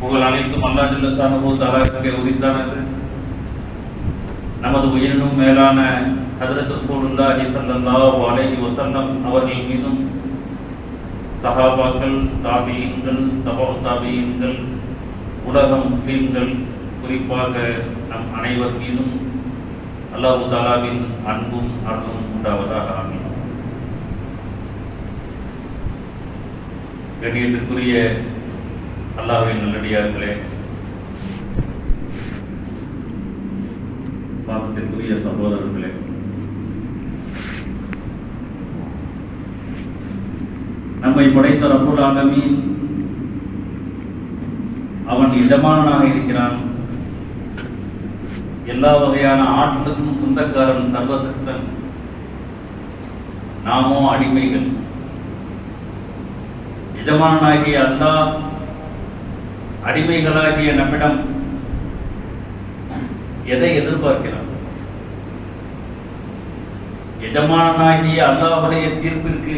புகழ் அனைத்தும் அல்லாஹ் ஜல்ல ஷானஹு தஆலாவுக்கே உரித்தானது. நமது உயிரினும் மேலான ஹஜ்ரத் ரசூலுல்லாஹி ஸல்லல்லாஹு அலைஹி வஸல்லம் அவர்கள் மீதும் சஹாபாக்கள், தாபீன்கள், தபஉ தாபீன்கள், உலக முஸ்லிம்கள், குறிப்பாக நம் அனைவர் மீதும் அல்லாஹ் தஆலாவின் அன்பும் அருளும் உண்டாவதாக. ஆமீன். கண்ணியத்திற்குரிய அல்லாஹ்வின் நல்லடியார்களே, பாசத்திற்குரிய சகோதரர்களே, நம்மை படைத்த ரப்புல் ஆலமீன் அவன் எஜமானனாக இருக்கிறான். எல்லா வகையான ஆற்றலுக்கும் சொந்தக்காரன், சர்வசக்தன். நாமோ அடிமைகள். எஜமானனாகிய அல்லாஹ் அடிமைகளாகிய நம்மிடம் எதை எதிர்பார்க்கிறான்? எஜமானனாகிய அல்லாஹ்வுடைய தீர்ப்பிற்கு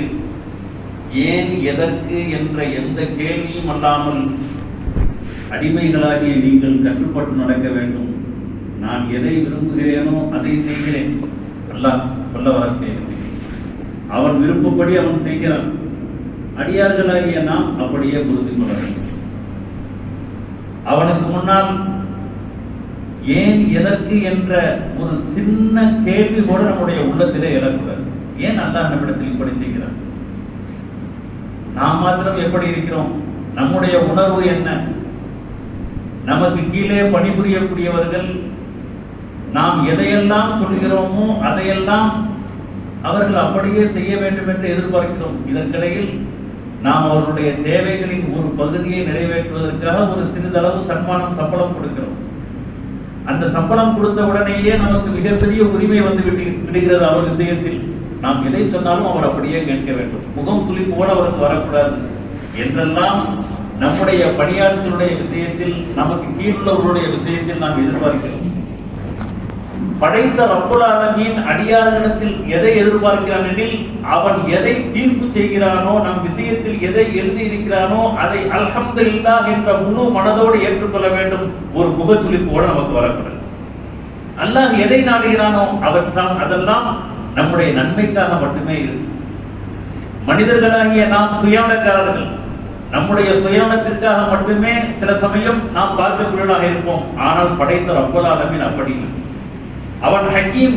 ஏன், எதற்கு என்ற எந்த கேள்வியும் அல்லாமல் அடிமைகளாகிய நீங்கள் கட்டுப்பட்டு நடக்க வேண்டும். நான் எதை விரும்புகிறேனோ அதை செய்கிறேன். அல்லாஹ் சொல்ல வரத்தை செய்கிறேன். அவன் விருப்பப்படி அவன் செய்கிறான். அடியார்களாகிய நாம் அப்படியே புரிந்து கொள்ள வேண்டும். அவனுக்கு முன்னால் ஏன், எதற்கு என்ற ஒரு சின்ன கேள்வி கூட நம்முடைய உள்ளத்திலே எழக்கூடாது. ஏன் அல்லாஹ் நம்மிடத்தில் இப்படி செய்கிறான்? நாம் மாத்திரம் எப்படி இருக்கிறோம்? நம்முடைய உணர்வு என்ன? நமக்கு கீழே பணிபுரியக்கூடியவர்கள் நாம் எதையெல்லாம் சொல்கிறோமோ அதையெல்லாம் அவர்கள் அப்படியே செய்ய வேண்டும் என்று எதிர்பார்க்கிறோம். இதற்கிடையில் நாம் அவர்களுடைய தேவைகளின் ஒரு பகுதியை நிறைவேற்றுவதற்காக ஒரு சிறிதளவு சன்மானம், சம்பளம் கொடுக்கிறோம். அந்த சம்பளம் கொடுத்த உடனேயே நமக்கு மிகப்பெரிய உரிமை வந்து விடுகிறது அவர் விஷயத்தில். நாம் எதை சொன்னாலும் அவர் அப்படியே கேட்க வேண்டும். முகம் சுளிப்போடு அவருக்கு வரக்கூடாது என்றெல்லாம் நம்முடைய பணியாளர்களுடைய விஷயத்தில், நமக்கு கீழுள்ளவர்களுடைய விஷயத்தில் நாம் எதிர்பார்க்கிறோம். படைத்த ரப்புல் ஆலமீன் அடியார்களிடத்தில் எதை எதிர்பார்க்கிறான் எனில், அவன் எதை தீர்ப்பு செய்கிறானோ, நம் விஷயத்தில் எதை எழுதி இருக்கிறானோ அதை அல்ஹம்துலில்லாஹ் என்ற முழு மனதோடு ஏற்றுக்கொள்ள வேண்டும். ஒரு முகச்சுளிப்போடு நமக்கு வரக்கூடாது. அல்லாஹ் எதை நாடுகிறானோ அதெல்லாம் நம்முடைய நன்மைக்காக மட்டுமே இருக்கு. மனிதர்களாகிய நாம் சுயநலக்காரர்கள். நம்முடைய சுயநலத்திற்காக மட்டுமே சில சமயம் நாம் பார்க்கக்கூடியவர்களாக இருப்போம். ஆனால் படைத்த ரப்புல் ஆலமீன் அப்படி இல்லை. அவன் ஹக்கீம்.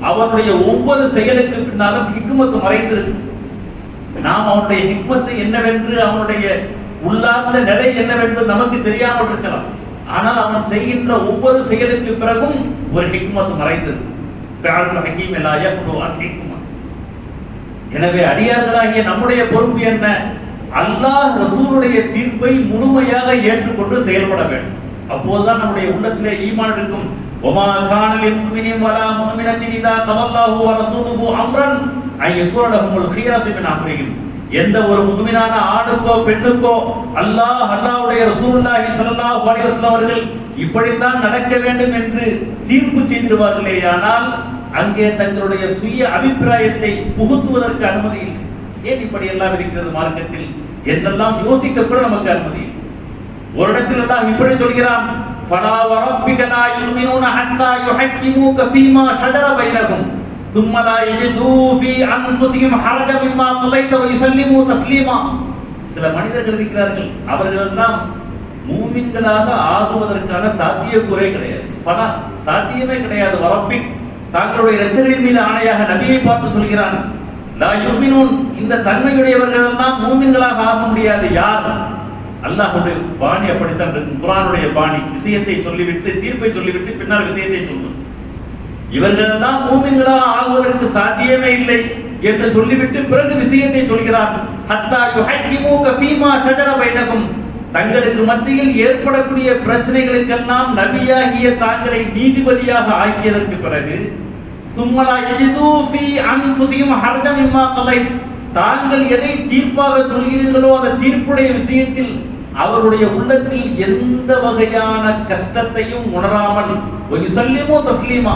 அவனுடைய ஒவ்வொரு செயலுக்கு பின்னாலும் ஹிக்மத் மறைந்திருக்கு. நாம் அவனுடைய ஹிக்மத்து என்னவென்று, அவனுடைய உள்ளார்ந்த நிலை என்னவென்று நமக்கு தெரியாமல் இருக்கலாம். ஆனால் அவன் செய்கின்ற ஒவ்வொரு செயலுக்கு பிறகும் ஒரு ஹிக்மத் மறைந்திருக்கு. எனவே அடியார்களாகிய நம்முடைய பொறுப்பு என்ன? அல்லாஹ் ரசூலுடைய தீர்ப்பை முழுமையாக ஏற்றுக்கொண்டு செயல்பட வேண்டும். அப்போதுதான் நம்முடைய உள்ளத்திலே ஈமான் இருக்கும். وما كان للمؤمن ولا مؤمنة إذا قضى الله ورسوله أمرا أن يكون لهم الخيرة من أمرهم. எந்த ஒரு முஃமினான ஆணுக்கோ பெண்ணுக்கோ அல்லாஹ்வுடைய ரசூலுல்லாஹி ஸல்லல்லாஹு அலைஹி வஸல்லம் அவர்கள் இப்படித்தான் நடக்க வேண்டும் என்று தீர்ப்பு செய்திருவார்களேயானால் அங்கே தங்களுடைய சுய அபிப்பிராயத்தை புகுத்துவதற்கு அனுமதி இல்லை. ஏன் இப்படி எல்லாம் இருக்கிறது மார்க்கத்தில் என்றெல்லாம் யோசிக்க கூட நமக்கு அனுமதி இல்லை. ஒரு இடத்தில் அல்லாஹ் இப்படி சொல்கிறான், فَلَا وَرَبِّكَ لَا يُؤْمِنُونَ حَتَّى يُحَكِّمُوكَ فِيمَا شَجَرَ بَيْنَهُمْ ثُمَّ لَا يَجِدُوا فِي أَنفُسِهِمْ حَرَجًا مِمَّا قَضَيْتَ وَيُسَلِّمُوا تَسْلِيمًا. சில மனிதர்கள் இருக்கிறார்கள், அவர்கள் எல்லாம் மூமின்களாக ஆகுவதற்கான சாத்தியக்கூறே கிடையாது. சாத்தியமே கிடையாது. வரப்பிக், தாங்களுடைய இரட்சகரின் மீது ஆணையாக நபியை பார்த்து சொல்கிறான், லா யுமினூன், இந்த தன்மையுடையவர்கள் எல்லாம் மூமின்களாக ஆக முடியாது. யார்? அல்லாஹ்வுடைய பாணி அப்படித்தான் இருக்கும். குர்ஆனுடைய பாணி விஷயத்தை சொல்லிவிட்டு, தீர்ப்பை சொல்லிவிட்டு பின்னால் விஷயத்தை சொல்லும். இவர்கள் எல்லாம் மூமின்களாக ஆகுவதற்கு சாத்தியமே இல்லை என்று சொல்லிவிட்டு பிறகு விஷயத்தை சொல்கிறார். ஹத்தா யுஹக்கிமூக ஃபீமா ஷஜர பைனகும், தங்களுக்கு மத்தியில் ஏற்படக்கூடிய பிரச்சனைகளுக்கெல்லாம் நபியாகிய தாங்களை நீதிபதியாக ஆக்கியதற்கு பிறகு சும்மலா யஜிது ஃபீ அன்ஃபுஸிஹிம் ஹர்ஜன் மிம்மா கதைத், தாங்கள் எதை தீர்ப்பாக சொல்கிறீர்களோ அந்த தீர்ப்புடைய விஷயத்தில் அவருடைய உள்ளத்தில் எந்த வகையான கஷ்டத்தையும் உணராமல் யுஸல்லிமு தஸ்லீமா,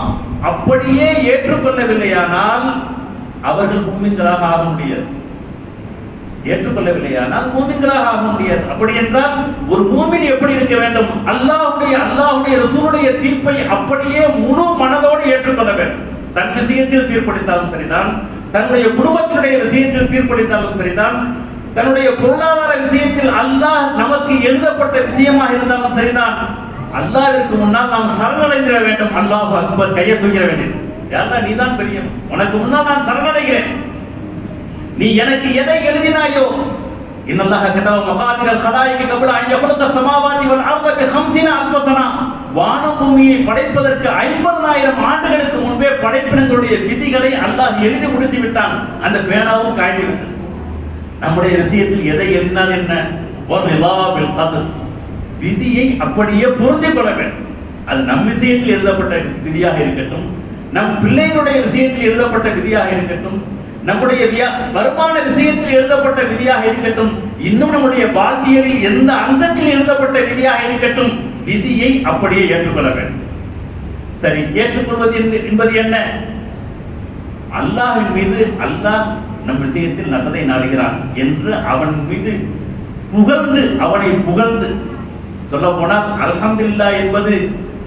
அப்படியே ஏற்றுக்கொள்ளவில்லையானால் அவர்கள் மூமின்களாக ஆக முடியாது. ஏற்றுக்கொள்ளவில்லையானால் மூமின்களாக ஆக முடியாது. அப்படி என்றால் ஒரு மூமின் எப்படி இருக்க வேண்டும்? அல்லாஹ்வுடைய ரசூலுடைய தீர்ப்பை அப்படியே முழு மனதோடு ஏற்றுக்கொள்ள வேண்டும். தன் விஷயத்தில் தீர்ப்பளித்தாலும் சரிதான், தன்னுடைய குடும்பத்தினுடைய விஷயத்தில் தீர்ப்பளித்தாலும் சரிதான், தன்னுடைய பொருளாதார விஷயத்தில் அல்லாஹ் நமக்கு எழுதப்பட்ட விஷயமாக இருந்தாலும் சரிதான், அல்லாஹ்விற்கு முன்னால் நாம் சரணடைந்திட வேண்டும். அல்லாஹ் அக்பர், கையை தூக்கிட வேண்டியது. யாரா நீதான் பெரியவன், உனக்கு முன்னால் நான் சரணடைகிறேன். நீ எனக்கு எதை எழுதினாயோ, இன்னல்லாஹ கதவ மகாதிரல் ஹலாயிக கப்ல அன் யக்லுக ஸமாவாதி வல் அர்த பி 50000 சனா, வானம் பூமியை படைப்பதற்கு 50000 ஆண்டுகளுக்கு முன்பே படைப்பினங்களுடைய விதிகளை அல்லாஹ் எழுதி முடித்து விட்டான். அந்த பேனாவும் காய்ந்து விட்டது. நம்முடைய விஷயத்தில் எதை எழுதினால் என்ன? வல்லிலா பில் கத்ர், விதியை அப்படியே பொருந்திக் கொள்ள வேண்டும். அது நம் விஷயத்தில் எழுதப்பட்ட விதியாக இருக்கட்டும், நம் பிள்ளைகளுடைய விஷயத்தில் எழுதப்பட்ட விதியாக இருக்கட்டும், நம்முடைய வருமான விஷயத்தில் எழுதப்பட்ட விதியாக இருக்கட்டும், இன்னும் நம்முடைய வாழ்வியலில் எந்த அங்கத்தில் எழுதப்பட்ட விதியாக இருக்கட்டும், விதியை அப்படியே ஏற்றுக்கொள்ள வேண்டும். சரி, ஏற்றுக்கொள்வது என்பது என்ன? அல்லாஹ்வின் மீது அல்லாஹ் நம் விஷயத்தில் நல்லதை நாடுகிறான் என்று அவன் மீது புகழ்ந்து, அவனை புகழ்ந்து சொல்ல போனால் அல்ஹம்துலில்லாஹ் என்பது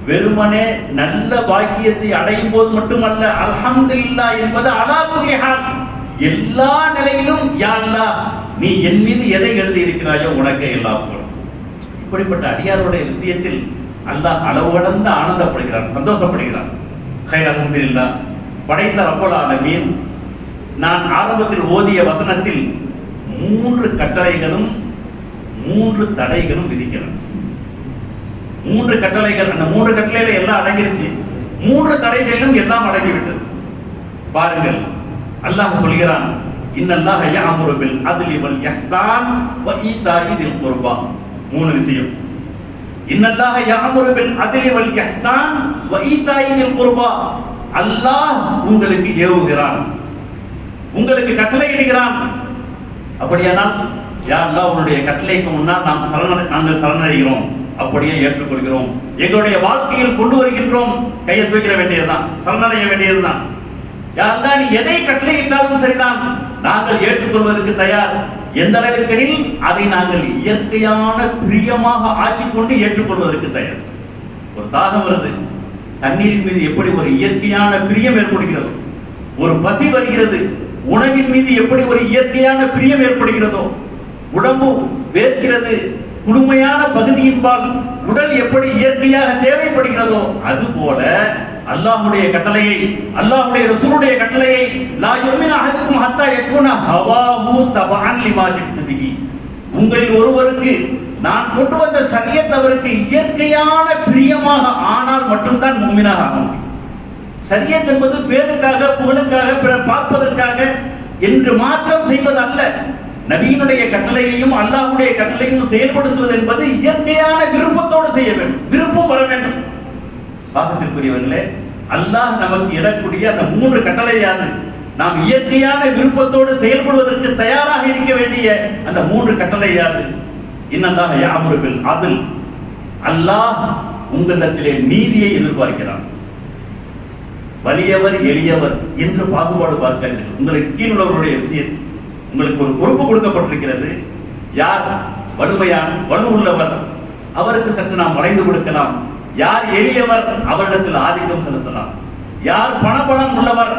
வெறுமனே நல்ல பாக்கியத்தை அடையும் போது மட்டுமல்ல, அல்ஹம்துலில்லாஹ் என்பது அலா குல்லி ஹால், எல்லா நிலையிலும் யா அல்லாஹ் நீ என் மீது எதை எழுதி இருக்கிறாயோ உனக்கே எல்லா புகழும். இப்படிப்பட்ட அடியாருடைய விஷயத்தில் அல்லாஹ் அளவு கடந்த ஆனந்தப்படுகிறான், சந்தோஷப்படுகிறான். ஹைர் அல்ஹம்துலில்லாஹ், படைத்த ரப்பல் ஆலமீன் நான் ஆரம்பத்தில் ஓதிய வசனத்தில் 3 கட்டளைகளும் 3 தடைகளும் விதிக்கிறான். 3 கட்டளைகள், அந்த 3 கட்டளையில எல்லாம் அடங்கிருச்சு. 3 தடைகளிலும் எல்லாம் அடங்கிவிட்டது. பாருங்கள், அல்லாஹ் சொல்கிறான், இன்னல்லாஹ யஅமுரு பில் அத்லி வல் இஹ்சான் வ ஈதாஇ தில் குர்பா. 3 விஷயம். இன்னல்லாஹ யஅமுரு பில் அத்லி வல் இஹ்சான் வ ஈதாஇ தில் குர்பா. அல்லாஹ் உங்களுக்கு ஏவுகிறான், உங்களுக்கு கட்டளையிடுகிறான். அப்படியானால் யா அல்லாஹ் உன்னுடைய கட்டளைக்கு முன்னால் நாங்கள் சரணடைகிறோம், அப்படியே ஏற்றுக்கொள்கிறோம், எங்களுடைய வாழ்க்கையில் கொண்டு வருகின்றோம். கையை தூக்கிட வேண்டியதுதான், சரணடைய வேண்டியதுதான். யா அல்லாஹ் நீ எதை கட்டளையிட்டாலும் சரிதான், நாங்கள் ஏற்றுக்கொள்வதற்கு தயார். எந்த அளவிற்கெனில் அதை நாங்கள் இயற்கையான பிரியமாக ஆக்கிக்கொண்டு ஏற்றுக்கொள்வதற்கு தயார். ஒரு தாகம் வருது, தண்ணீரின் மீது எப்படி ஒரு இயற்கையான பிரியம் ஏற்படுகிறதோ, ஒரு பசி வருகிறது, உணவின் மீது எப்படி ஒரு இயற்கையான பிரியம் ஏற்படுகிறதோ, உடம்பு வேர்க்கிறது, குளுமையான பகுதியின்பால் உடல் எப்படி இயற்கையாக தேவைப்படுகிறதோ, அதுபோல அல்லாஹ்வுடைய கட்டளையை, அல்லாஹ்வுடைய ரசூலுடைய கட்டளையை, லா யுமினு அஹதுக்கும் ஹத்தா யகுன ஹவாஹு தபஅன் லிமா ஜித்து பிஹி, உங்களில் ஒருவருக்கு நான் கொண்டு வந்த ஷரியத் அவருக்கு இயற்கையான பிரியமாக ஆனால் மட்டும்தான் மூமினாக ஆக முடியும். ஷரியத் என்பது பேருக்காக, புகழுக்காக, பிறர் பார்ப்பதற்காக என்று மாத்திரம் செய்வது அல்ல. நபியினுடைய கட்டளையையும் அல்லாஹ்வுடைய கட்டளையும் செயல்படுத்துவது என்பது இயற்கையான விருப்பத்தோடு செய்ய வேண்டும், விருப்பம் வர வேண்டும். பாசத்திற்குரியவர்களே, அல்லாஹ் நமக்கு இடக்கூடிய அந்த 3 கட்டளையாது நாம் இயற்கையான விருப்பத்தோடு செயல்படுவதற்கு தயாராக இருக்க வேண்டிய அந்த 3 கட்டளையாது. இன்னல்லாஹ யஅமுரு பில் அத்ல், அல்லாஹ் உங்களிடத்திலே நீதியை எதிர்பார்க்கிறான். வலியவர் எளியவர் என்று பாகுபாடு பார்க்கிறீர்கள். உங்களுக்கு கீழ் உள்ளவருடைய விஷயத்தில் உங்களுக்கு ஒரு பொறுப்பு கொடுக்கப்பட்டிருக்கிறது. யார் வலு உள்ளவர் அவருக்கு சற்று நாம் மறைந்து கொடுக்கலாம், யார் எளியவர் அவரிடத்தில் ஆதிக்கம் செலுத்தலாம், யார் பணபலம் உள்ளவர்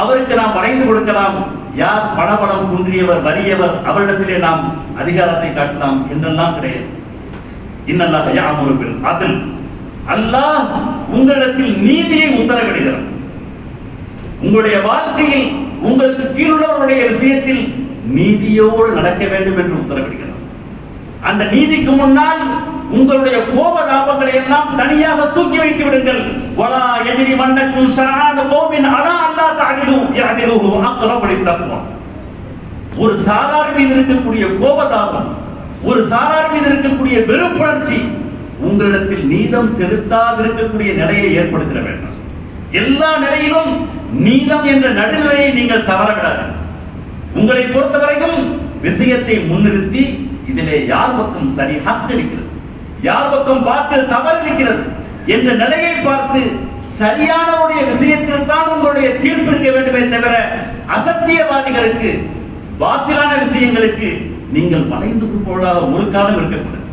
அவருக்கு நாம் மறைந்து கொடுக்கலாம், யார் பணபலம் குன்றியவர் வலியவர் அவரிடத்திலே நாம் அதிகாரத்தை காட்டலாம் என்றெல்லாம் கிடையாது. இன்னல்லாஹ யஅமுரு பில் அத்ல், அல்லாஹ் உங்களிடத்தில் நீதியை உத்தரவிடுகிறார். உங்களுடைய வாழ்க்கையில் உங்களுக்கு கீழுள்ளவருடைய விஷயத்தில் நீதியோடு நடக்க வேண்டும் என்று உத்தரவிடுகிறார். அந்த நீதிக்கு முன்னால் உங்களுடைய கோப தாபங்களை எல்லாம் தனியாக தூக்கி வைத்து விடுங்கள். வலா யஜ்ரி மன்னக்கும் ஷரானு கௌமின் அலா அல்லா தஅதிலு யஅதிலுஹு அக்ரபு லித்தக்வா. ஒரு சாதாரண மீது இருக்கக்கூடிய கோபதாபம், ஒரு சாதாரண மீது இருக்கக்கூடிய வெறுப்புணர்ச்சி உங்களிடத்தில் நீதம் செலுத்தாதிருக்கக்கூடிய நிலையை ஏற்படுத்திட வேண்டும். எல்லா நிலையிலும் நீதம் என்ற நடுநிலையை நீங்கள் தவறவிடாது. உங்களை பொறுத்தவரைக்கும் விஷயத்தை முன்னிறுத்தி இதிலே யார் பக்கம் சரி ஹக் இருக்கிறது, யார் பக்கம் பாத்தில் தவறு இருக்கிறது என்ற நிலையை பார்த்து சரியானவருடைய விஷயத்தில் தான் உங்களுடைய தீர்ப்பு இருக்க வேண்டுமே தவிர அசத்தியவாதிகளுக்கு பாத்திலான விஷயங்களுக்கு நீங்கள் வளைந்து கொடுப்பவர்களாக ஒரு காலம் இருக்கக்கூடாது.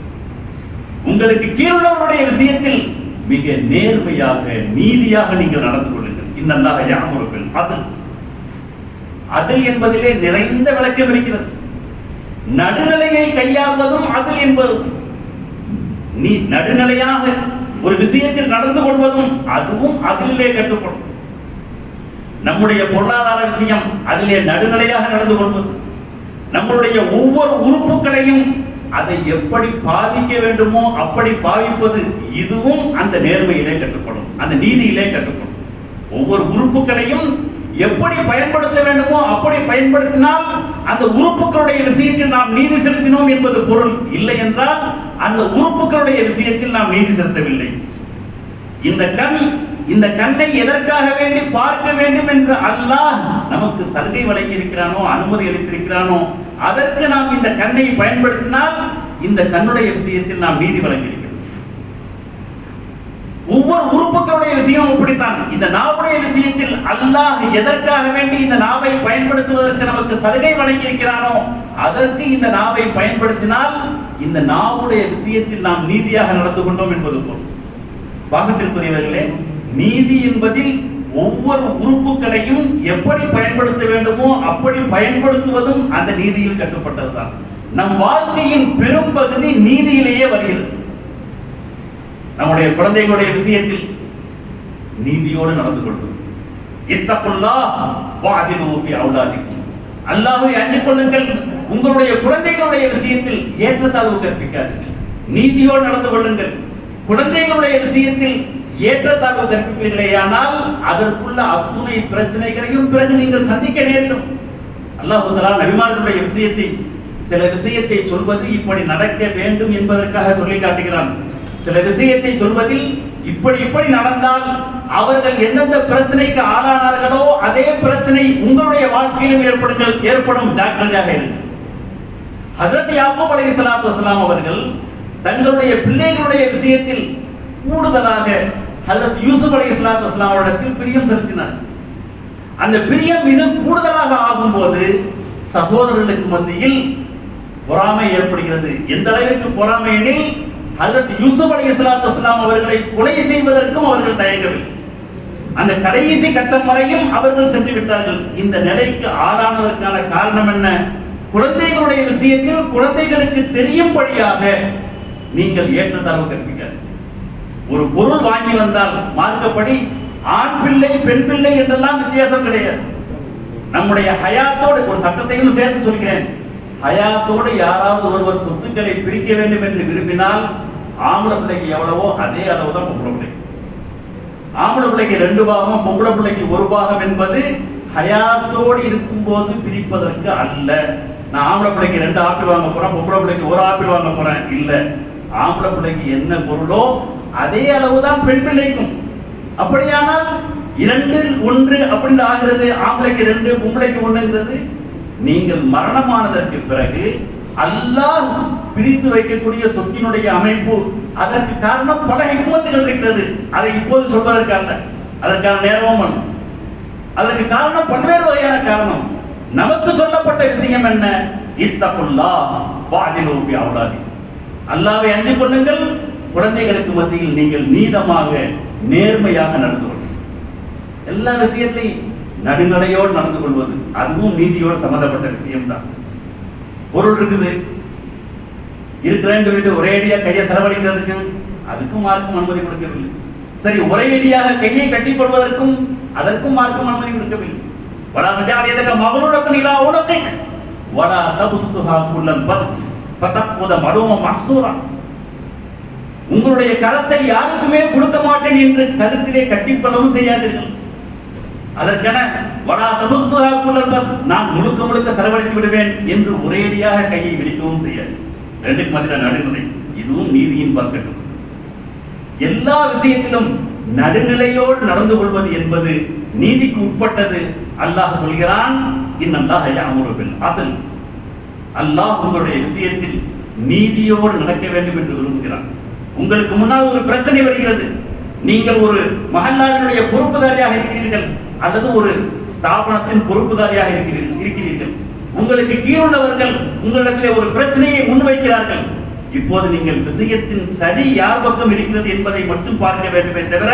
உங்களுக்கு கீழுள்ளவருடைய விஷயத்தில் மிக நேர்மையாக நீதியாக நீங்கள் நடந்து கொள்ளுங்கள். இன்னல்லாஹ யஅமுரு பில் அத்ல். அத்ல் என்பதிலே நிறைந்த விளக்கம் இருக்கிறது. நடுநிலையை கையாள்வதும் அத்ல் என்பது. நீ நடுநிலையாக ஒரு விஷயத்தில் நடந்து கொள்வதும் அதுவும் அதிலே கட்டுப்படும். நம்முடைய பொருளாதார விஷயம் அதிலே நடுநிலையாக நடந்து கொள்வது, நம்முடைய ஒவ்வொரு உறுப்புகளையும் அதை எப்படி பாவிக்க வேண்டுமோ அப்படி பாவிப்பது, இதுவும் அந்த நேர்மையிலே கட்டுப்படும், அந்த நீதியிலே கட்டுப்படும். ஒவ்வொரு உறுப்புகளையும் எப்படி பயன்படுத்த வேண்டுமோ அப்படி பயன்படுத்தினால் அந்த உறுப்புகளுடைய விஷயத்தில் நாம் நீதி செலுத்தினோம் என்பது பொருள். இல்லை என்றால் அந்த உறுப்புகளுடைய விஷயத்தில் நாம் நீதி செலுத்தவில்லை. இந்த கண்ணை எதற்காக வேண்டி பார்க்க வேண்டும் என்று அல்லாஹ் நமக்கு சலுகை வழங்கி இருக்கிறானோ, அனுமதி அளித்திருக்கிறானோ, அதற்கு நாம் இந்த கண்ணை பயன்படுத்தினால் இந்த கண்ணுடைய விஷயத்தில் நாம் நீதி வழங்கியிருக்கிறோம். ஒவ்வொரு உறுப்புகளுடைய விஷயம் அப்படித்தான். இந்த நாவுடைய விஷயத்தில் அல்லாஹ் எதற்காக வேண்டி இந்த நாவை பயன்படுத்துவதற்கு நமக்கு சலுகை வழங்கி இருக்கிறானோ அதற்கு இந்த நாவை பயன்படுத்தினால் இந்த நாவுடைய விஷயத்தில் நாம் நீதியாக நடந்து கொண்டோம் என்பது போல். பாசத்திற்குரியவர்களே, நீதி என்பதில் ஒவ்வொரு உறுப்புகளையும் எப்படி பயன்படுத்த வேண்டுமோ அப்படி பயன்படுத்துவதும் அந்த நீதியில் கட்டுப்பட்டதுதான். நம் வாழ்க்கையின் பெரும் பகுதி நீதியிலேயே வருகிறது. நம்முடைய குழந்தைகளுடைய விஷயத்தில் நீதியோடு நடந்து கொள்வது. இத்தகுல்லாஹ் வஅதிலு ஃபீ அவுலாதிக்கும். அல்லாஹ்வை அஞ்சிக் கொள்ளுங்கள், உங்களுடைய குழந்தைகளுடைய விஷயத்தில் ஏற்றத்தாழ்வு கற்பிக்காதீர்கள், நீதியோடு நடந்து கொள்ளுங்கள். குழந்தைகளுடைய விஷயத்தில் ஏற்றத்தாழ்வு கற்பிப்பீர்களேயானால் அதற்குள்ள அத்துணை பிரச்சனைகளையும் பிறகு நீங்கள் சந்திக்க நேரிடும். அல்லாஹ் தஆலா நபிமார்களுடைய விஷயத்தை, சில விஷயத்தை சொல்வது இப்படி நடக்க வேண்டும் என்பதற்காக சொல்லி காட்டுகிறான். சில விஷயத்தை சொல்வதில் இப்படி நடந்தால் அவர்கள் எந்தெந்த பிரச்சனைக்கு ஆளானார்களோ அதே பிரச்சனை உங்களுடைய வாழ்க்கையிலும் ஏற்படும், ஜாக்கிரதையாக இருங்கள். ஹஜ்ரத் யாக்கூப் அலைஹிஸ்ஸலாத்து வஸலாம் அவர்கள் தங்களுடைய பிள்ளைகளுடைய விஷயத்தில் கூடுதலாக ஹஜ்ரத் யூசுப் அலைஹிஸ்ஸலாத்து வஸலாம் அவரிடத்தில் பிரியம் செலுத்தினார். அந்த பிரியம் மிக கூடுதலாக ஆகும்போது சகோதரர்களுக்கு மத்தியில் பொறாமை ஏற்படுகிறது. எந்த அளவிற்கு பொறாமை எனில் ஹஜ்ரத் யூசுப் அலைஹிஸ்ஸலாத்து வஸலாம் அவர்களை கொலை செய்வதற்கும் அவர்கள் தயங்கவில்லை. அந்த கடைசி கட்டம் வரையும் அவர்கள் சென்று விட்டார்கள். இந்த நிலைக்கு ஆளானதற்கான காரணம் என்ன? குழந்தைகளுடைய விஷயத்தில் குழந்தைகளுக்கு தெரியும்படியாக நீங்கள் ஏற்றத்தாழ்வு கற்பிக்காது. ஒரு பொருள் வாங்கி வந்தால் மார்க்கப்படி ஆண் பிள்ளை பெண் பிள்ளை என்றெல்லாம் வித்தியாசம் கிடையாது. நம்முடைய ஹயாத்தோடு ஒரு சட்டத்தையும் சேர்த்து சொல்கிறேன். ஹயாத்தோடு யாராவது ஒருவர் சொத்துக்களை பிரிக்க வேண்டும் என்று விரும்பினால் ஆம்பளை பிள்ளைக்கு எவ்வளவோ அதே அளவுதான் பொம்பளை பிள்ளைக்கு. ஆம்பளை பிள்ளைக்கு 2 பாகம், பொம்பளை பிள்ளைக்கு 1 பாகம் என்பது ஹயாத்தோடு இருக்கும் போது பிரிப்பதற்கு அல்ல. நான் ஆம்பளை பிள்ளைக்கு 2 ஆப்பிள் வாங்க போறேன், பொம்பளை பிள்ளைக்கு 1 ஆப்பிள் வாங்க போறேன் இல்ல. ஆம்பளை பிள்ளைக்கு என்ன பொருளோ அதே அளவுதான் பெண் பிள்ளைக்கும். அப்படியானால் 2 1 அப்படின்னு ஆகிறது. ஆம்பளைக்கு 2 பொம்பளைக்கு 1ங்கிறது நீங்கள் மரணமானதற்கு பிறகு அல்லாஹ் பிரித்து வைக்கக்கூடிய சொத்தினுடைய அமைப்பு. அதற்கு காரணம் பல ஹிக்மத்துகள் இருக்கிறது. அதை இப்போது சொல்வதற்கு அல்ல, அதற்கான நேரமும். அதற்கு காரணம் பல்வேறு வகையான காரணம். நமக்கு சொல்லப்பட்ட விஷயம் என்ன? இத்தகுல்லாஹ் வஅதிலு ஃபீ அவுலாதிக்கும். அல்லாஹ்வை அஞ்சிக் கொள்ளுங்கள், குழந்தைகளுக்கு மத்தியில் நீங்கள் நீதமாக நேர்மையாக நடந்து கொள்ளுங்கள். எல்லா விஷயத்திலையும் நடுநிலையோடு நடந்து கொள்வது, அதுவும் நீதியோடு சம்பந்தப்பட்ட விஷயம்தான். பொருள் இருக்குது, இருக்கிறேன்னு சொல்லிட்டு ஒரே அடியா கையை செலவழிக்கிறதுக்கு அதுக்கும் மார்க்கும் அனுமதி கொடுக்கவில்லை. சரி, ஒரே அடியாக கையை கட்டிக் கொள்வதற்கும் அதற்கும் மார்க்கும் அனுமதி கொடுக்கவில்லை. வலா தஜாலியதக மக்லூலத்தன் இலா உனகிக் வலா தபசுதுஹா குல்லல் பஸ்த் ஃபதக்உத மலூம மஹ்சூரா. உங்களுடைய கரத்தை யாருக்குமே கொடுக்க மாட்டேன் என்று கருத்திலே கட்டிக்கொள்ளவும் செய்யாதீர்கள். அதற்கென வலா தபசுதுஹா குல்லல் பஸ்த், நான் முழுக்க செலவழித்து விடுவேன் என்று ஒரேடியாக கையை விரிக்கவும் செய்யாது. ரெண்டுக்கு மத்திய நடுநிலை, இதுவும் நீதியின் பக்கட்டும். எல்லா விஷயத்திலும் நடுநிலையோடு நடந்து கொள்வது என்பது நீதிக்கு உட்பட்டது. அல்லாஹ் சொல்கிறான், இன்னல்லாஹ யஅமுரு பில் அத்ல். அல்லாஹ் உங்களுடைய விஷயத்தில் நீதியோடு நடக்க வேண்டும் என்று விரும்புகிறான். உங்களுக்கு முன்னால் ஒரு பிரச்சனை வருகிறது, நீங்கள் ஒரு மஹல்லாவினுடைய பொறுப்புதாரியாக இருக்கிறீர்கள் அல்லது ஒரு ஸ்தாபனத்தின் பொறுப்புதாரியாக இருக்கிறீர்கள். உங்களுக்கு கீழுள்ளவர்கள் உங்களிடத்தில் ஒரு பிரச்சனையை முன்வைக்கிறார்கள். இப்போது நீங்கள் விஷயத்தின் சரி யார் பக்கம் இருக்கிறது என்பதை மட்டும் பார்க்க வேண்டுமே தவிர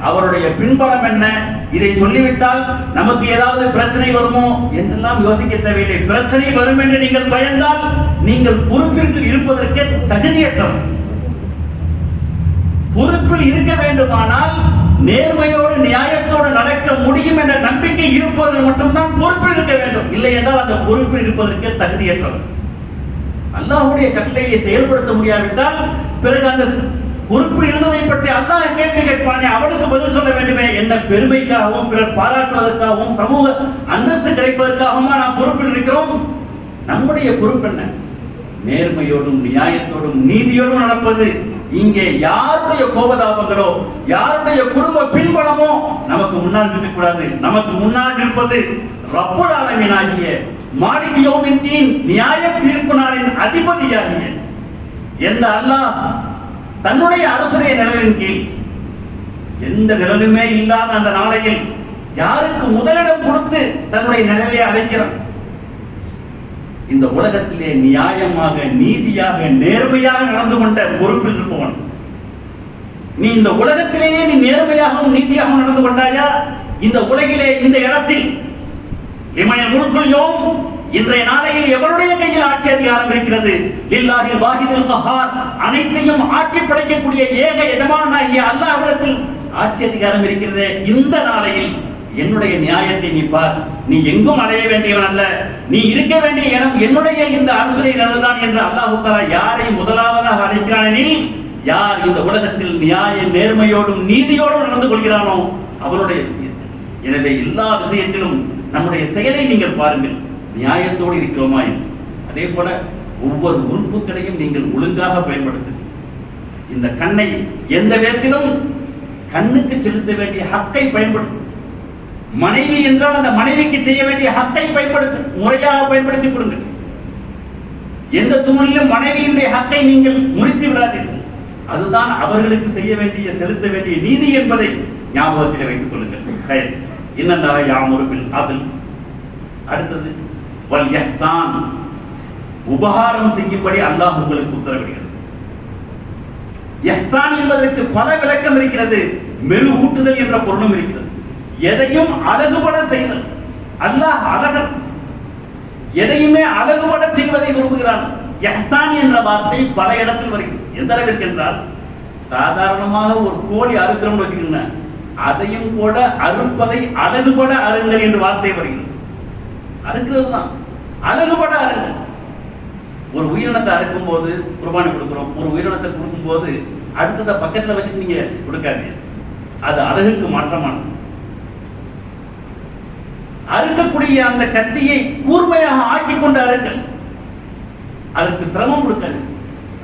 அவருடைய பின்பலம் என்ன, இதை சொல்லிவிட்டால் நமக்கு ஏதாவது பிரச்சனை வருமோ என்றெல்லாம் யோசிக்க தேவையில்லை. பிரச்சனை வரும் என்று நீங்கள் பயந்தால் நீங்கள் பொறுப்பில் இருப்பதற்கு தகுதியற்றவர். பொறுப்பில் இருக்க வேண்டுமானால் நேர்மையோடு நியாயத்தோடு நடக்க முடியும் என்ற நம்பிக்கை இருப்பவர்கள் மட்டும்தான் பொறுப்பில் இருக்க வேண்டும். இல்லை என்றால் அந்த பொறுப்பில் இருப்பதற்கு தகுதியற்றவர். அல்லாஹ்வுடைய கட்டளையை செயல்படுத்த முடியாவிட்டால் பிறகு அந்த பொறுப்பில் இருந்ததை பற்றி அல்லாஹ் கேள்வி கேட்பானே, அவனுக்கு பதில் சொல்ல வேண்டுமே. என்ன பெருமைக்காகவும் பிறர் பாராட்டுவதற்காகவும் சமூக அந்தஸ்து கிடைப்பதற்காகவும் நாம் பொறுப்பில் இருக்கிறோம்? நம்முடைய பொறுப்பு என்ன? நேர்மையோடும் நியாயத்தோடும் நீதியோடும் நடப்பது. இங்கே யாருடைய கோபதாபங்களோ யாருடைய குடும்ப பின்பலமோ நமக்கு முன்னால் இருக்கக்கூடாது. நமக்கு முன்னால் இருப்பது ரப்புல் ஆலமீனாகிய மாலிக் யௌமித்தீன், நியாய தீர்ப்பு நாளின் அதிபதியாகிய எந்த அல்லாஹ் தன்னுடைய அரசுடைய நிழலின் கீழ் எந்த நிழலுமே இல்லாத அந்த நாளையில் யாருக்கு முதலிடம் கொடுத்து தன்னுடைய நிழலை அழைக்கிறான்? இந்த உலகத்திலே நியாயமாக நீதியாக நேர்மையாக நடந்து கொண்ட பொறுப்பில் இருப்பவன் நீ. இந்த உலகத்திலேயே நீ நேர்மையாகவும் நீதியாகவும் நடந்து கொண்டாயா? இந்த உலகிலே இந்த இடத்தில் லிமன் முல்குல் யௌம், இன்றைய நாளையில் எவருடைய கையில் ஆட்சி அதிகாரம் இருக்கிறது? லில்லாஹில் வாஹிதுல் கஹார், அனைத்தையும் ஆட்சி படைக்கக்கூடிய ஏக எஜமானாகிய அல்லாஹ்விடத்தில் ஆட்சி அதிகாரம் இருக்கிறது. இந்த நாளையில் என்னுடைய நியாயத்தை நீ பார். நீ எங்கும் அடைய வேண்டியவன் அல்ல, நீ இருக்க வேண்டிய இடம் என்னுடைய இந்த அரசுரை நிலைதான் என்று அல்லாஹ் தஆலா யாரை முதலாவதாக அழைக்கிறான் எனில், யார் இந்த உலகத்தில் நியாய நேர்மையோடும் நீதியோடும் நடந்து கொள்கிறானோ அவருடைய விஷயத்தில். எனவே எல்லா விஷயத்திலும் நம்முடைய செயலை நீங்கள் பாருங்கள், நியாயத்தோடு இருக்கிறோமா என்று. அதே போல ஒவ்வொரு உறுப்புகளையும் நீங்கள் ஒழுங்காக பயன்படுத்துங்கள். இந்த கண்ணை எந்த விதத்திலும் கண்ணுக்கு செலுத்த வேண்டிய ஹக்கை பயன்படுத்தும். மனைவி என்றால் அந்த மனைவிக்கு செய்ய வேண்டிய ஹக்கை பயன்படுத்த முறையாக பயன்படுத்தி கொடுங்கள். எந்த சூழ்நிலையிலும் மனைவியினுடைய ஹக்கை நீங்கள் முறித்து விடாதீர்கள். அதுதான் அவர்களுக்கு செய்ய வேண்டிய செலுத்த வேண்டிய நீதி என்பதை ஞாபகத்தில் வைத்துக் கொள்ளுங்கள். ஹைர் இன்னல்லாஹ யாமுரு பில் அத்ல். அடுத்தது வல் இஹ்சான், உபகாரம் செய்யும்படி அல்லாஹ் உங்களுக்கு உத்தரவிடுகிறார். இஹ்சான் என்பதற்கு பல விளக்கம் இருக்கிறது. மெருகூட்டுதல் என்ற பொருளும் இருக்கிறது. எதையும் அழகுபட செய்தல். அல்லாஹ் அழகன், எதையுமே அழகுபட செய்வதை விரும்புகிறான். இஹ்சான் என்ற வார்த்தை பல இடத்தில் வருகிறது. எந்த அளவிற்கு என்றால், சாதாரணமாக ஒரு கோழி அறுக்கிறோம்னு வச்சுக்கோங்க, அதையும் கூட அறுப்பதை அழகுபட அருங்கள் என்று வார்த்தை வருகிறது. அறுக்கிறது தான், அழகுபட அருங்கள். ஒரு உயிரினத்தை அறுக்கும் போது குர்பானி கொடுக்கிறோம். ஒரு உயிரினத்தை கொடுக்கும் போது அடுத்தத பக்கத்துல வச்சு நீங்க கொடுக்காதீங்க, அது அழகுக்கு மாற்றமானது. அறுக்கக்கூடிய அந்த கத்தியை கூர்மையாக ஆக்கி கொண்டு அறுங்கள். அதற்கு சிரமம் கொடுக்காது.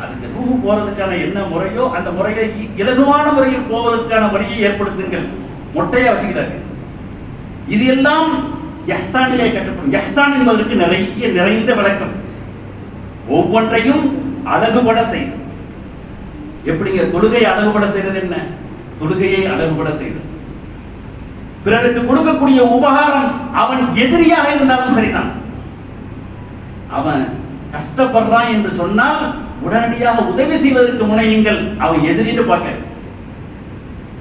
அதுக்கு ரூஹு போறதுக்கான என்ன முறையோ அந்த முறையை இலகுவான முறையில் போவதற்கான வழியை ஏற்படுத்துங்கள். மொட்டையா வச்சுக்கிறாங்க. இது எல்லாம் இஹ்சானிலே கட்டப்படும். இஹ்சான் என்பதற்கு நிறைந்த விளக்கம். ஒவ்வொன்றையும் அழகுபட செய்யும். எப்படிங்க தொழுகை அழகுபட செய்வது? என்ன தொழுகையை அழகுபட செய்வது? பிறருக்கு கொடுக்கக்கூடிய உபகாரம், அவன் எதிரியாக இருந்தாலும் சரிதான். அவன் கஷ்டப்படுறான் என்று சொன்னால் உடனடியாக உதவி செய்வதற்கு முனையுங்கள். அவன் எதிரிட்டு பார்க்க.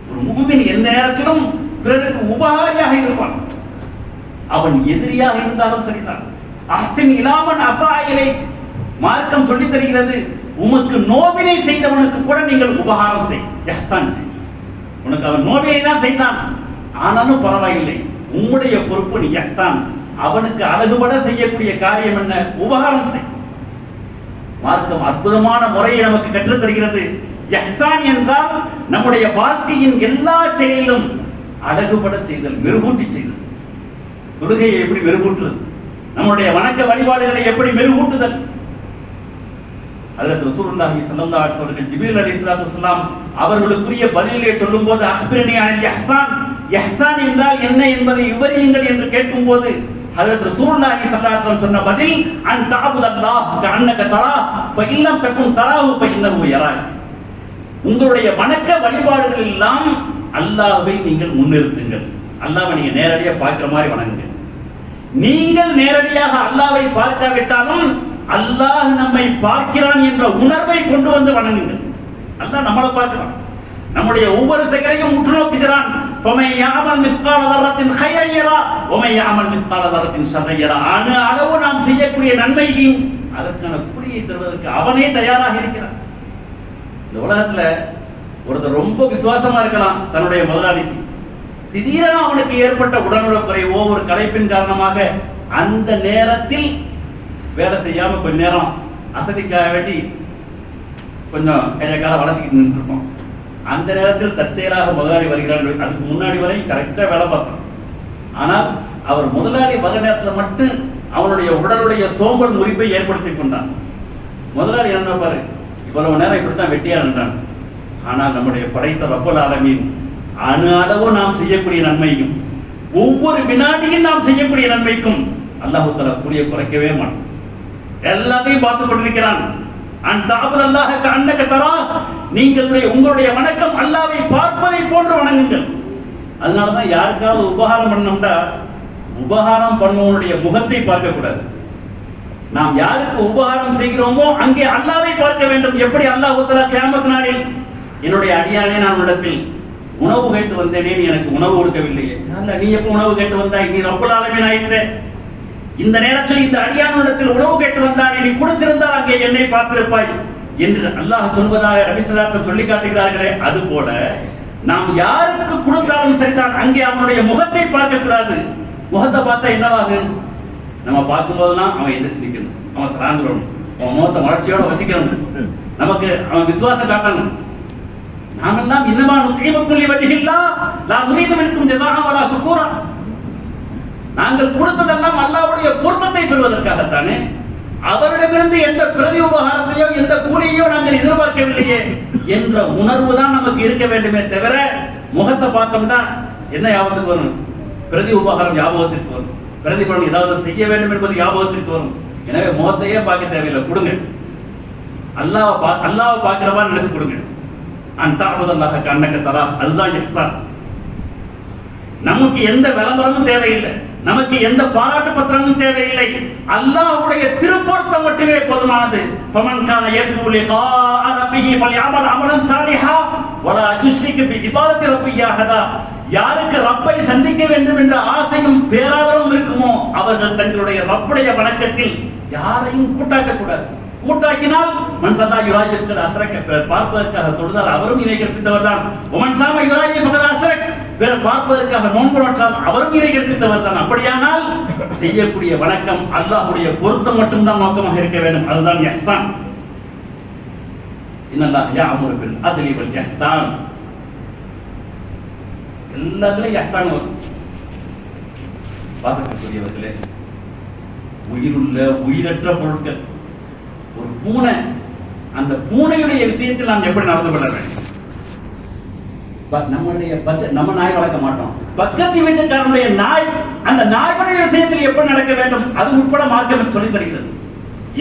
ஒரு முஃமின் எந்த நேரத்திலும் பிறருக்கு உபகாரியாக இருப்பான். அவன் எதிரியாக இருந்தாலும் சரிதான். அஹ்சின் இலாமன் அஸாயிலை, மார்க்கம் சொல்லித் தருகிறது, உமக்கு நோவினை செய்தவனுக்கு கூட நீங்கள் உபகாரம் செய், இஹ்சான் செய். உனக்கு அவன் நோவினை தான் செய்தான், ஆனாலும் பரவாயில்லை, உம்முடைய பொறுப்பு நீ இஹ்சான். அவனுக்கு அழகுபட செய்யக்கூடிய காரியம் என்ன? உபகாரம் செய். மார்க்கம் அற்புதமான முறையை நமக்கு கற்றுத் தருகிறது. இஹ்சான் என்றால் நம்முடைய வாழ்க்கையின் எல்லா செயலிலும் அழகுபட செய்தல், மெருகூட்டி செய்தல். தொழுகையை எப்படி மெருகூட்டுறது? நம்முடைய வணக்க வழிபாடுகளை எப்படி மெருகூட்டுதல்? ஹஜ்ரத் ரசூலுல்லாஹி ஸல்லல்லாஹு அலைஹி வஸல்லம் ஜிப்ரீல் அலைஹிஸ்ஸலாத்து வஸலாம் அவர்களுக்குரிய பதிலிலே சொல்லும்போது அக்பிரனி அனில் இஹ்சான், இஹ்சான் என்றால் என்ன என்பதை விவரியுங்கள் என்று கேட்கும்போது ஹஜ்ரத் ரசூலுல்லாஹி ஸல்லல்லாஹு அலைஹி வஸல்லம் சொன்ன பதில் அன் தஅபுதல்லாஹ் கஅன்னக தரா ஃபஇல்லம் தகுன் தராஹு ஃபஇன்னஹு யராக். உங்களுடைய வணக்க வழிபாடுகள் எல்லாம் அல்லாஹ்வை நீங்கள் முன்னிறுத்துங்கள். அல்லாஹ்வை நீங்க நேரடியாக பார்க்கிற மாதிரி வணங்குங்க. நீங்கள் நேரடியாக அல்லாஹ்வை பார்க்காவிட்டாலும் அல்லாஹ் நம்மை பார்க்கிறான் என்ற உணர்வை கொண்டு வந்து வணங்குங்கள். அல்லாஹ் நம்மளை பார்க்கிறான், நம்முடைய ஒவ்வொரு செயலையும் உற்று நோக்குகிறான். ஃபமை யாமல் மிஸ்கால தர்ரத்தின் கைரன் யரா வமை யாமல் மிஸ்கால தர்ரத்தின் ஷர்ரன் யரா. அளவு நாம் செய்யக்கூடிய நன்மையையும் அதற்கான கூலியை தருவதற்கு அவனே தயாராக இருக்கிறான். இந்த உலகத்துல ஒருத்தர் ரொம்ப விசுவாசமா இருக்கலாம் தன்னுடைய முதலாளிக்கு, திடீரென அவனுக்கு ஏற்பட்ட உடல்நலக் குறைவோ ஒரு களைப்பின் காரணமாக அந்த நேரத்தில் வேலை செய்யாம கொஞ்ச நேரம் அசதிக்காக வேண்டி கொஞ்சம் கையை கால வளர்ச்சிக்கிட்டு நின்றுருப்போம். அந்த நேரத்தில் தற்செயலாக முதலாளி வருகிறார். அதுக்கு முன்னாடி வரை கரெக்டா வேலை பார்த்தோம். ஆனால் அவர் முதலாளி வர நேரத்தில் மட்டும் அவனுடைய உடலுடைய சோம்பல் முறிப்பை ஏற்படுத்தி கொண்டான். முதலாளி என்ன பாரு, இவ்வளவு நேரம் இப்படித்தான் வெட்டியா இருந்தான். ஆனால் நம்முடைய படைத்த ரப்பல் ஆலமீன் அளவு நாம் செய்யக்கூடிய நன்மையும் ஒவ்வொரு வினாடியும் நாம் செய்யக்கூடிய நன்மைக்கும் அல்லாஹ் தஆலா கூலியை குறைக்கவே மாட்டான். எல்லாத்தையும் பார்த்து கொண்டிருக்கிறான். உங்களுடைய வணக்கம் அல்லாஹ்வை பார்ப்பதை போன்று வணங்குங்கள். அதனாலதான் யாருக்காவது உபகாரம் பண்ணோம்னா உபகாரம் பண்ணுவனுடைய முகத்தை பார்க்க கூடாது. நாம் யாருக்கு உபகாரம் செய்கிறோமோ அங்கே அல்லாஹ்வை பார்க்க வேண்டும். எப்படி அல்லாஹ் தஆலா கியாமத் நாளில் என்னுடைய அடியானே நான் இடத்தில் உணவு கேட்டு வந்தேனே, நீ எனக்கு உணவு கொடுக்கவில்லையே, நீ எப்ப உணவு கேட்டு வந்தாய், நீ ரப்பல் ஆலமீன் ஆயிற்றே, இந்த நேரத்தில் இந்த அடியானிடத்தில் உணவு கேட்டு வந்தானே, நீ கொடுத்திருந்தால் அங்கே என்னை பார்த்திருப்பாய் என்று அல்லாஹ் சொல்வதாக நபி ஸல்லல்லாஹு அலைஹி வஸல்லம் சொல்லி காட்டுகிறார்களே. அது போல நாம் யாருக்கு கொடுத்தாலும் சரிதான், அங்கே அவனுடைய முகத்தை பார்க்க கூடாது. முகத்தை பார்த்தா என்னவாகும்? நம்ம பார்க்கும் போதெல்லாம் அவன் எந்திரிச்சு நிற்கணும், அவன் சராந்துடணும், அவன் முகத்தை வளர்ச்சியோட வச்சுக்கணும், நமக்கு அவன் விசுவாசம் காட்டணும். நாமெல்லாம் இன்னமா நுதீமுக்கும் லிவஜ்ஹில்லாஹ் லா நுரீது மின்கும் ஜஸாஅ வலா ஷுக்கூரா. நாங்கள் கொடுத்ததெல்லாம் அல்லாஹ்வுடைய பொருத்தத்தை பெறுவதற்காகத்தானே. அவரிடமிருந்து எந்த பிரதி உபகாரத்தையோ எந்த கூலியையோ நாங்கள் எதிர்பார்க்கவில்லையே என்ற உணர்வு தான் நமக்கு இருக்க வேண்டுமே தவிர, முகத்தை பார்த்தோம்னா என்ன ஞாபகத்துக்கு வரும்? பிரதி உபகாரம் ஞாபகத்திற்கு வரும், பிரதிபலன் ஏதாவது செய்ய வேண்டும் என்பது ஞாபகத்திற்கு வரும். எனவே முகத்தையே பார்க்க தேவையில்லை, கொடுங்க. அல்லாஹ் பார்க்கிறவா நினைச்சு கொடுங்க. அன்தஅபுதல்லாஹ கஅன்னக தரா, அதுதான் இஹ்சான். நமக்கு எந்த விளம்பரமும் தேவையில்லை, நமக்கு எந்த பாராட்டு பத்திரமும் தேவையில்லை. அல்லாஹ்வுடைய திருப்பொருத்தம் மட்டுமே போதுமானது. ஃபமன் கான யர்ஜு லிகாஅ ரப்பிஹி ஃபல்யஅமல் அமலன் ஸாலிஹா வலா யுஷ்ரிக் பி இபாதத்தி ரப்பிஹி அஹதா. யாருக்கு ரப்பை சந்திக்க வேண்டும் என்ற ஆசையும் பேராதரவும் இருக்குமோ அவர்கள் தங்களுடைய ரப்புடைய வணக்கத்தில் யாரையும் கூட்டாக்க கூடாது. கூட்டாக்கினால் மன்சல்லா யுராஜி ஃபகத் அஷ்ரக, பார்ப்பதற்காக தொழுதால் அவரும் இணை கற்பித்தவர் தான். ஒமன் சாம யுராஜி ஃபகத் அஷ்ரக், பார்ப்பதற்காக நோன்பு நோற்றால் அவரும் இணை கற்பித்தவர் தான். அப்படியானால் செய்யக்கூடிய வணக்கம் அல்லாஹ்வுடைய பொருத்தம் மட்டும்தான் நோக்கமாக இருக்க வேண்டும். அதுதான் இஹ்சான். இன்னல்லாஹ் யஅமுரு பில் அத்லி வல் இஹ்சான். எல்லாத்துலயும் இஹ்சான் வரும். வாசகக்கூடியவர்களே, உயிருள்ள உயிரற்ற பொருட்கள், ஒரு பூனை, அந்த பூனையுடைய விஷயத்தில் நாம் எப்படி நடந்து கொள்ள வேண்டும்? நம்ம நாய் வளர்க்க மாட்டோம், பக்கத்து வீட்டுக்காரனுடைய நாய், அந்த நாய்களுடைய விஷயத்தில் எப்படி நடக்க வேண்டும் அது உட்பட மார்க்கம் சொல்லி தருகிறது.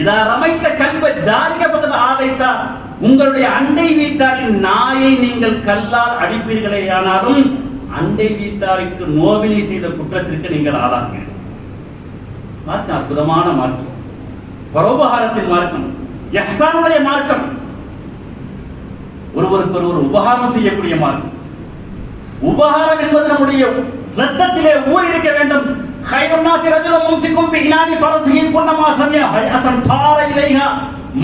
இதா ரமைத்த கல்வ ஜாரிக பக்கத்து ஆதைத்தா, உங்களுடைய அண்டை வீட்டாரின் நாயை நீங்கள் கல்லால் அடிப்பீர்களே ஆனாலும் அண்டை வீட்டாருக்கு நோவினை செய்த குற்றத்திற்கு நீங்கள் ஆளாகிறீர்கள். மார்க்கம் அற்புதமான மார்க்கம், பரோபகாரத்தின் மார்க்கம், இஹ்சானுடைய மார்க்கம், ஒருவருக்கு ஒருவர் உபகாரம் செய்யக்கூடிய மார்க்கம். உபகாரம் என்பது நம்முடைய ரத்தத்திலே ஊறி இருக்க வேண்டும். கைருன் நாஸி ரஜுலுன் மும்சிக்கும் பி இனானி ஃபரஸிஹி குல்லமா சமிஅ ஹைஅத்தன் தார இலைஹா.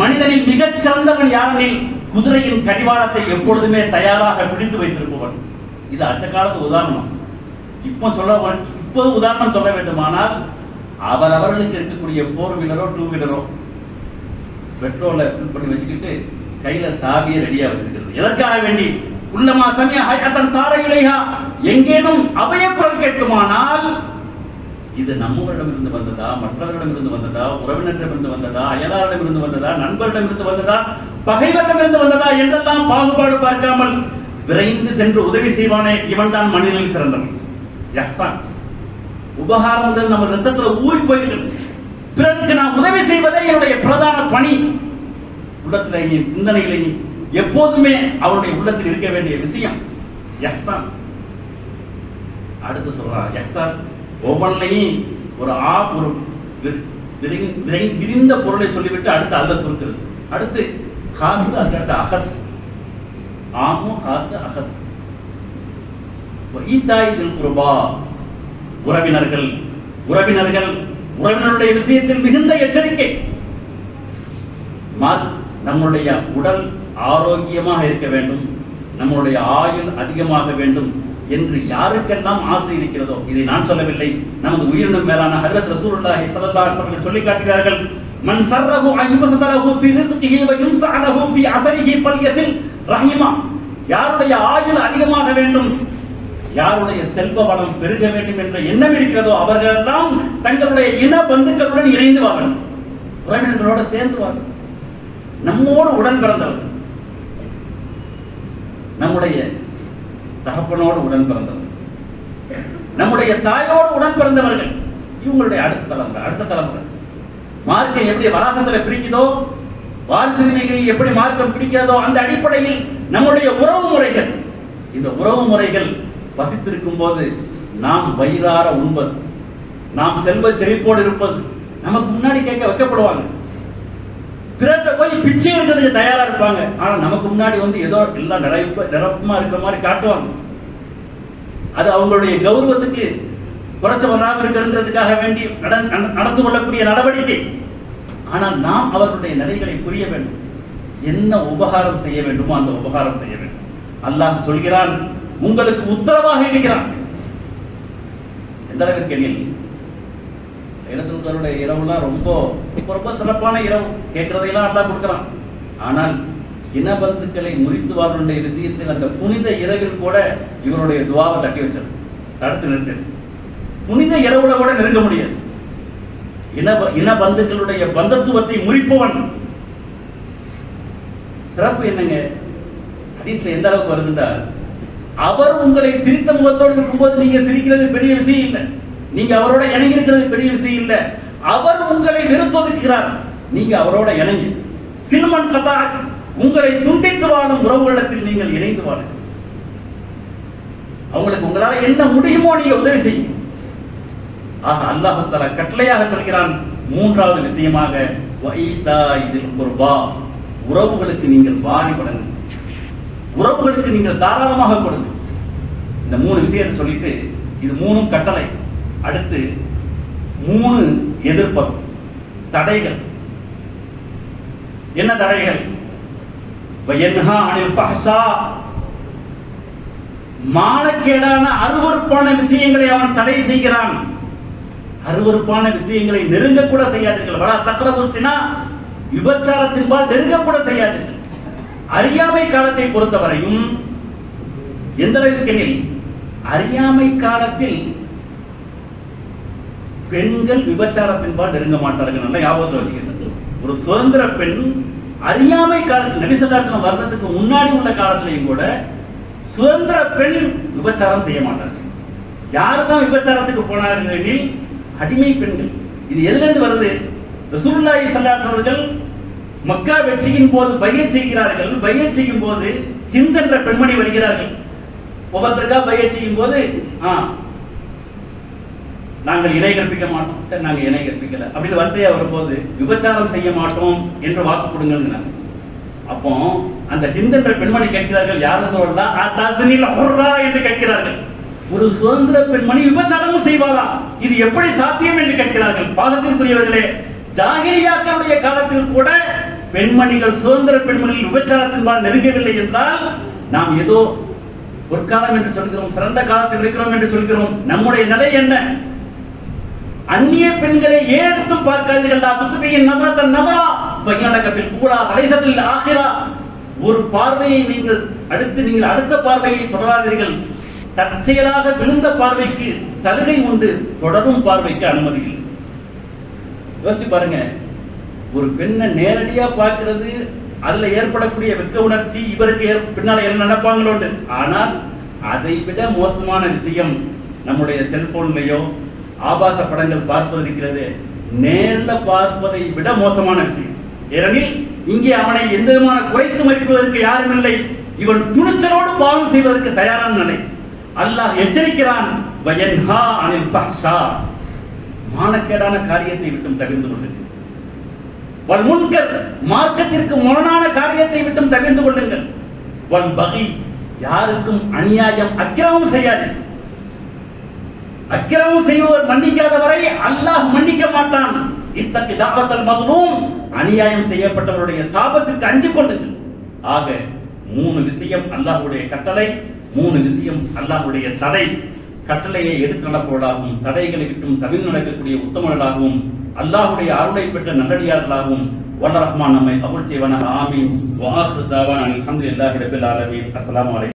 மனிதனில் மிகச் சிறந்தவன் யாரெனில் குதிரையின் கடிவாளத்தை எப்பொழுதுமே தயாராக பிடித்து வைத்திருப்பவன். இது அந்த காலத்து உதாரணம். இப்போது உதாரணம் சொல்ல வேண்டுமானால் அவர்களுக்கு இருக்கக்கூடிய 4 வீலரோ 2 வீலரோ பெட்ரோலை ஃபில் பண்ணி வச்சுக்கிட்டு கையில சாவியை ரெடியா வச்சிருக்கிறது. எதற்காக வேண்டி? உள்ளமா சமிய ஹைஅத்தன் தார இலைஹா, எங்கேனும் அபயக்குரல் கேட்குமானால் இது நம்மளிடமிருந்து வந்ததா, மற்றவர்களிடமிருந்து வந்ததா, உறவினரிடமிருந்து வந்ததா, அயலாரிடமிருந்து வந்ததா, நண்பரிடமிருந்து வந்ததா, பகைவரிடமிருந்து வந்ததா என்றெல்லாம் பாகுபாடு பார்க்காமல் விரைந்து சென்று உதவி செய்வானே, இவன் தான் மனிதனில் சிறந்தவன். இஹ்சான், உபகாரம் நம்ம ரத்தத்துல ஊறி போயிருக்கிறது. பிறருக்கு நான் உதவி செய்வதே என்னுடைய பிரதான பணி. உள்ளத்திலேயும் சிந்தனையிலேயும் எப்போதுமே அவருடைய உள்ளத்தில் இருக்க வேண்டிய விஷயம் இஹ்சான். அடுத்து சொல்றான், இஹ்சான் ஒவ்வொன்றையும் ஒரு விரிந்த பொருளை சொல்லிவிட்டு அடுத்து அல்ல சொல்கிறது. அடுத்து காசு, அடுத்து அகஸ், ஆமு காசு அகஸ். ஈதாயிதில் குர்பா, உறவினருடைய விஷயத்தில் மிகுந்த எச்சரிக்கை. நம்முடைய உடல் ஆரோக்கியமாக இருக்க வேண்டும், நம்முடைய ஆயுள் அதிகமாக வேண்டும் என்று யாருக்கெல்லாம் ஆசை இருக்கிறதோ, இதை நான் சொல்லவில்லை, நமது உயிரினும் மேலான ஹஜ்ரத் ரசூலுல்லாஹி ஸல்லல்லாஹு அலைஹி வஸல்லம் சொல்லி காட்டுகிறார்கள். மன் சர்ரஹு அன் யுபஸலஹு ஃபீ ரிஸ்கிஹி வ யும்ஸஅலஹு ஃபீ அஸரிஹி ஃபல்யஸில் ரஹிமா. யாருடைய ஆயுள் அதிகமாக வேண்டும், யாருடைய செல்வ வளம் பெருக வேண்டும் என்ற எண்ணம் இருக்கிறதோ அவர்கள் எல்லாம் தங்களுடைய இன பந்துக்களுடன் இணைந்து வார்கள், உறவினர்களோடு சேர்ந்து வார்கள். நம்மோடு உடன் பிறந்தவர், நம்முடைய தகப்பனோடு உடன் பிறந்தவர், நம்முடைய தாயோடு உடன் பிறந்தவர்கள், இவங்களுடைய அடுத்த தலைமுறை. மார்க்கம் எப்படி வராசத்தில் பிரிக்குதோ, வாரிசுரிமைகளில் எப்படி மார்க்கம் பிடிக்கிறதோ, அந்த அடிப்படையில் நம்முடைய உறவு முறைகள், இந்த உறவு முறைகள் வசித்திருக்கும் போது நாம் வயிறார உண்பது, நாம் செல்வ செழிப்போடு இருப்பது, நமக்கு முன்னாடி கேட்க வைக்கப்படுவாங்க. பிறட்ட போய் பிச்சை எடுக்கிறதுக்கு தயாரா இருப்பாங்க. ஆனா நமக்கு முன்னாடி ஏதோ எல்லாம் நிரப்பமா இருக்கிற மாதிரி காட்டுவாங்க. அது அவங்களுடைய கௌரவத்துக்கு குறைச்ச வராமல் இருக்கிறதுக்காக வேண்டி நடந்து கொள்ளக்கூடிய நடவடிக்கை. ஆனால் நாம் அவர்களுடைய நிலைகளை புரிய வேண்டும். என்ன உபகாரம் செய்ய வேண்டுமோ அந்த உபகாரம் செய்ய வேண்டும். அல்லாஹ் சொல்கிறான், உங்களுக்கு உத்தரவாக இருக்கிறான். எந்த அளவிற்கு எண்ணில் லைலத்துல் இரவுலாம் ரொம்ப ரொம்ப சிறப்பான இரவு, கேட்கிறதையெல்லாம் அல்லாஹ் கொடுக்கிறான். ஆனால் இனபந்துக்களை முறித்து வாழ்வனுடைய விஷயத்தில் அந்த புனித இரவில் கூட இவருடைய துவாவை தட்டி வச்சது, தடுத்து நிறுத்த. புனித இரவுல கூட நெருங்க முடியாது. இனபந்துக்களுடைய பந்தத்துவத்தை முறிப்பவன். சிறப்பு என்னங்க, ஹதீஸ்ல எந்த அளவுக்கு வருதுண்டா, அவர் உங்களை சிரித்த முகத்தோடு இருக்கும்போது நீங்க சிரிக்கிறது பெரிய விஷயம் இல்லை, நீங்க அவரோட இணங்கி இருக்கிறது பெரிய விஷயம் இல்லை. அவர் உங்களை வெறுத்தொதுக்கிறார், நீங்க அவரோட இணங்கி. சில்மன் கதா, உங்களை துண்டித்து வாழும் உறவுகளிடத்தில் நீங்கள் இணைந்து வாழுங்கள். அவங்களுக்கு உங்களால என்ன முடியுமோ நீங்க உதவி செய்யும். ஆக அல்லாஹ் தஆலா கட்டளையாக சொல்கிறான். மூன்றாவது விஷயமாக வஈதாயிதில் குர்பா, உறவுகளுக்கு நீங்கள் வாரி வழங்குங்கள், உறவுகளுக்கு நீங்கள் தாராளமாக கொடுங்க. இந்த 3 விஷயத்தை சொல்லிட்டு, இது 3ம் கட்டளை. அடுத்து 3 எதிர்ப்பு தடைகள். என்ன தடைகள்? வயன்ஹா அனில் ஃபஹ்ஷா, மானக்கேடான அருவருப்பான விஷயங்களை அவன் தடை செய்கிறான். அருவருப்பான விஷயங்களை நெருங்க கூட செய்யாதீர்கள். வலா தக்ரபு ஸினா, விபச்சாரத்தின்பால் நெருங்க கூட செய்யாதீர்கள். அறியாமை காலத்தை பொறுத்தவரையும் எந்த அளவிற்கு, அறியாமை காலத்தில் பெண்கள் விபச்சாரத்தின்பால் நெருங்க மாட்டார்கள். நல்லா ஞாபகத்தில் வச்சுக்கிறது. ஒரு சுதந்திர பெண் அறியாமை காலத்தில், நபி ஸல்லல்லாஹு அலைஹி வஸல்லம் வர்றதுக்கு முன்னாடி உள்ள காலத்திலையும் கூட சுதந்திர பெண் விபச்சாரம் செய்ய மாட்டார்கள். யாரு தான் விபச்சாரத்துக்கு போனார்கள் எனில் அடிமை பெண்கள். இது எதுல இருந்து வருது? ரசூலுல்லாஹி ஸல்லல்லாஹு அலைஹி வஸல்லம் அவர்கள் மக்கா வெற்றியின் போது பையத் செய்கிறார்கள். பையத் செய்யும் போது ஹிந்த் என்ற பெண்மணி வருகிறார்கள். ஒவ்வொருத்தருக்கா பையத் செய்யும் போது நாங்கள் இணை கற்பிக்க மாட்டோம், சரி நாங்கள் இணை கற்பிக்கல அப்படின்னு வரிசையா வரும்போது விபச்சாரம் செய்ய மாட்டோம் என்று வாக்கு கொடுங்க. அப்போ அந்த ஹிந்த் என்ற பெண்மணி கேட்கிறார்கள், யாரும் சொல்லலாம் என்று கேட்கிறார்கள். ஒரு சுதந்திர பெண்மணி விபச்சாரமும் செய்வாரா? இது எப்படி சாத்தியம் என்று கேட்கிறார்கள். பாசத்திற்குரியவர்களே, ஜாகிலியாக்களுடைய காலத்தில் கூட பெண்மணிகள், சுதந்திர பெண்மணிகள் விபச்சாரத்தின்பால் நெருங்கவில்லை என்றால் நாம் ஏதோ ஒரு காலம் என்று சொல்கிறோம், சிறந்த காலத்தில் இருக்கிறோம் என்று சொல்கிறோம். நம்முடைய நிலை என்ன? அந்நிய பெண்களை ஏறெடுத்து பார்க்காதீர்கள். ஒரு பார்வையை நீங்கள் அடுத்த பார்வையை தொடராதீர்கள். தற்செயலாக விழுந்த பார்வைக்கு சலுகை உண்டு, தொடரும் பார்வைக்கு அனுமதி இல்லை. யோசிச்சு பாருங்க, ஒரு பெண்ணை நேரடியா பார்க்கிறது, அதுல ஏற்படக்கூடிய வெக்க உணர்ச்சி, இவருக்கு பின்னால என்ன நினைப்பாங்களோண்டு. ஆனால் அதை விட மோசமான விஷயம் நம்முடைய செல்போன்லயோ ஆபாச படங்கள் பார்ப்பது இருக்கிறது. நேர்ல பார்ப்பதை விட மோசமான விஷயம். ஏனெனில் இங்கே அவனை எந்த விதமான குறைத்து மதிப்பதற்கு யாரும் இல்லை. இவன் துணிச்சலோடு பாவம் செய்வதற்கு தயாரான நிலை. அல்லாஹ் எச்சரிக்கிறான், வயன்ஹா அனில் ஃபஹ்ஷா, மானக்கேடான காரியத்தை விட்டும் தவிர்ந்து கொள்ளுங்கள். வல் முன்கர், மார்க்கத்திற்கு முரணான காரியத்தை விட்டும் தவிர்ந்து கொள்ளுங்கள். வல் பகி, யாருக்கும் அநியாயம் அக்கிரமம் செய்யாது. அக்கிரமம் செய்வோர் மன்னிக்காத வரை அல்லாஹ் மன்னிக்க மாட்டான். இத்தக்கு தாவத்தல் மظلوم, அநியாயம் செய்யப்பட்டவருடைய சாபத்திற்கு அஞ்சு கொள்ளுங்கள். ஆக 3 விஷயம் அல்லாஹ்வுடைய கட்டளை, 3 விஷயம் அல்லாஹ்வுடைய தடை. கட்டளையை எடுத்து நடப்பவர்களாகவும் தடைகளை விட்டும் தவிர்த்து நடக்கக்கூடிய உத்தமர்களாகவும் அல்லாஹ்வுடைய அருளை பெற்ற நல்லடியார்களாகவும் வல்ல ரஹ்மான் நம்மை கபூல் செய்வானாக. ஆமீன். வ ஆகிரு தாவானா அல்ஹம்துலில்லாஹி ரப்பில் ஆலமீன். அஸ்ஸலாமு அலைக்கும்.